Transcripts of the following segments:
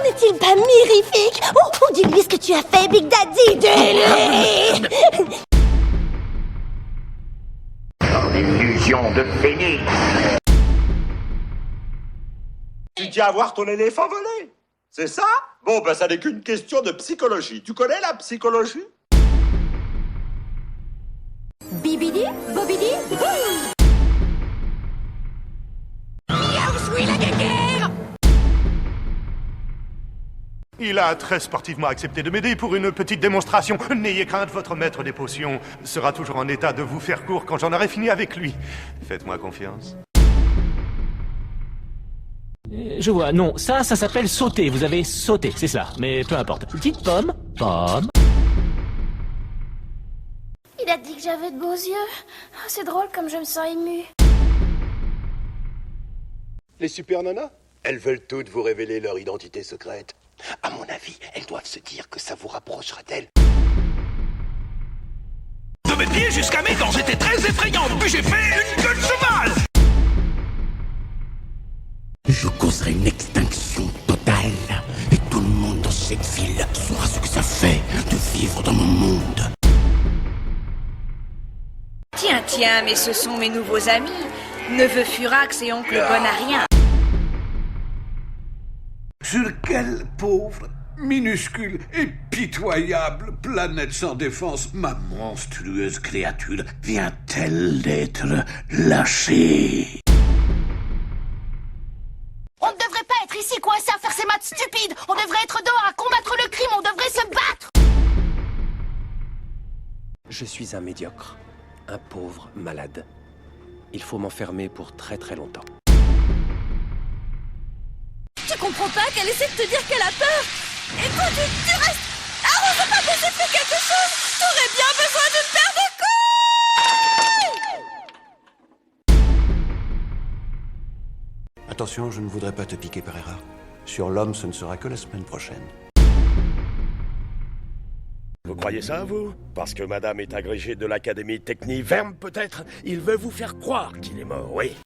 N'est-il pas mirifique? Oh, dis-lui ce que tu as fait, Big Daddy, dis-lui! Dans l'illusion de Phénix. Tu tiens à voir ton éléphant voler? C'est ça? Bon, ben ça n'est qu'une question de psychologie. Tu connais la psychologie? Bibidi, bobidi, boum! Il a très sportivement accepté de m'aider pour une petite démonstration. N'ayez crainte, votre maître des potions sera toujours en état de vous faire court quand j'en aurai fini avec lui. Faites-moi confiance. Je vois, non, ça s'appelle sauter. Vous avez sauté, c'est ça. Mais peu importe. Petite pomme, pomme. Il a dit que j'avais de beaux yeux. C'est drôle comme je me sens émue. Les super nanas? Elles veulent toutes vous révéler leur identité secrète. À mon avis, elles doivent se dire que ça vous rapprochera d'elles. De mes pieds jusqu'à mes dents, j'étais très effrayant, puis j'ai fait une queue de cheval. Je causerai une extinction totale, et tout le monde dans cette ville saura ce que ça fait de vivre dans mon monde. Tiens, mais ce sont mes nouveaux amis, neveu Furax et oncle Bonarien. Sur quelle pauvre, minuscule et pitoyable planète sans défense ma monstrueuse créature vient-elle d'être lâchée? On ne devrait pas être ici coincé à faire ces maths stupides. On devrait être dehors à combattre le crime. On devrait se battre. Je suis un médiocre, un pauvre malade. Il faut m'enfermer pour très très longtemps. Tu comprends pas qu'elle essaie de te dire qu'elle a peur? Écoute, tu restes... Ah, on veut pas que j'ai fait quelque chose. T'aurais bien besoin d'une paire de couilles. Attention, je ne voudrais pas te piquer par erreur. Sur l'homme, ce ne sera que la semaine prochaine. Vous croyez ça, vous? Parce que madame est agrégée de l'académie Techni-Verme, peut-être? Il veut vous faire croire qu'il est mort, oui.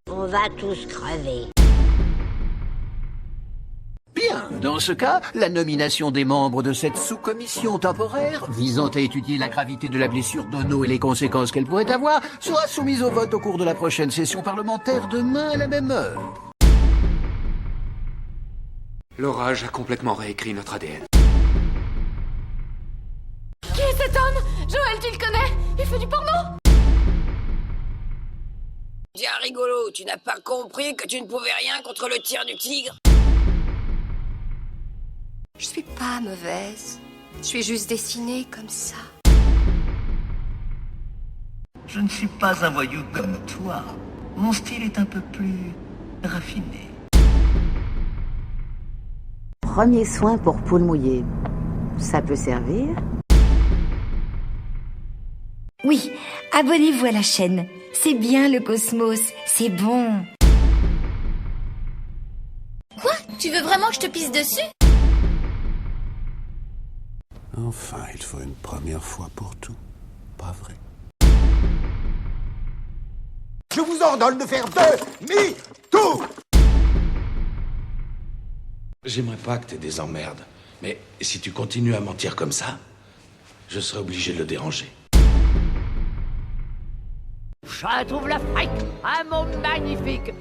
On va tous crever. Bien, dans ce cas, la nomination des membres de cette sous-commission temporaire, visant à étudier la gravité de la blessure d'Ono et les conséquences qu'elle pourrait avoir, sera soumise au vote au cours de la prochaine session parlementaire demain à la même heure. L'orage a complètement réécrit notre ADN. Qui est cet homme? Joël, tu le connais? Il fait du porno? Tiens, rigolo, tu n'as pas compris que tu ne pouvais rien contre le tir du tigre? Je suis pas mauvaise. Je suis juste dessinée comme ça. Je ne suis pas un voyou comme toi. Mon style est un peu plus raffiné. Premier soin pour poule mouillée. Ça peut servir? Oui, abonnez-vous à la chaîne. C'est bien le cosmos, c'est bon. Quoi? Tu veux vraiment que je te pisse dessus? Enfin, il faut une première fois pour tout. Pas vrai? Je vous ordonne de faire demi-tour! J'aimerais pas que t'aies des emmerdes, mais si tu continues à mentir comme ça, je serai obligé de le déranger. Je trouve l'Afrique un mot magnifique.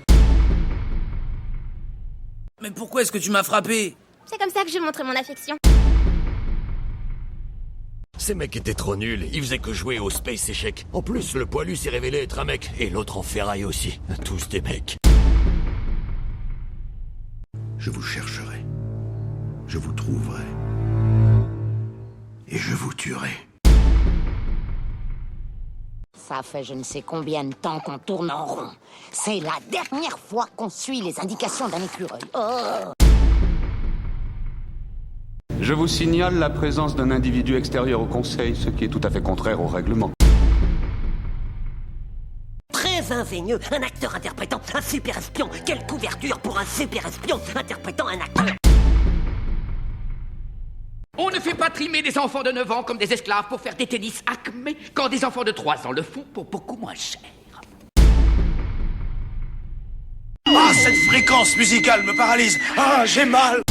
Mais pourquoi est-ce que tu m'as frappé? C'est comme ça que je montre mon affection. Ces mecs étaient trop nuls, ils faisaient que jouer au Space Échec. En plus, le poilu s'est révélé être un mec, et l'autre en ferraille aussi. Tous des mecs. Je vous chercherai. Je vous trouverai. Et je vous tuerai. Ça fait je ne sais combien de temps qu'on tourne en rond. C'est la dernière fois qu'on suit les indications d'un écureuil. Oh! Je vous signale la présence d'un individu extérieur au conseil, ce qui est tout à fait contraire au règlement. Très ingénieux, un acteur interprétant un super espion. Quelle couverture pour un super espion interprétant un acteur. On ne fait pas trimer des enfants de 9 ans comme des esclaves pour faire des tennis Acme quand des enfants de 3 ans le font pour beaucoup moins cher. Ah, cette fréquence musicale me paralyse. Ah, j'ai mal.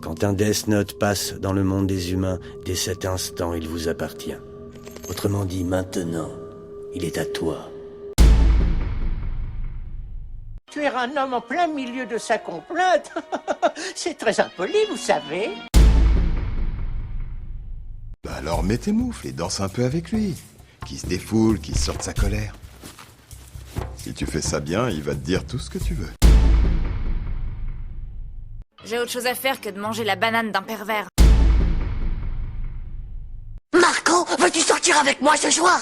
Quand un Death Note passe dans le monde des humains, dès cet instant, il vous appartient. Autrement dit, maintenant, il est à toi. Tuer un homme en plein milieu de sa complainte, c'est très impoli, vous savez. Bah alors mets tes moufles et danse un peu avec lui. Qu'il se défoule, qu'il sorte sa colère. Si tu fais ça bien, il va te dire tout ce que tu veux. J'ai autre chose à faire que de manger la banane d'un pervers. Marco, veux-tu sortir avec moi ce soir?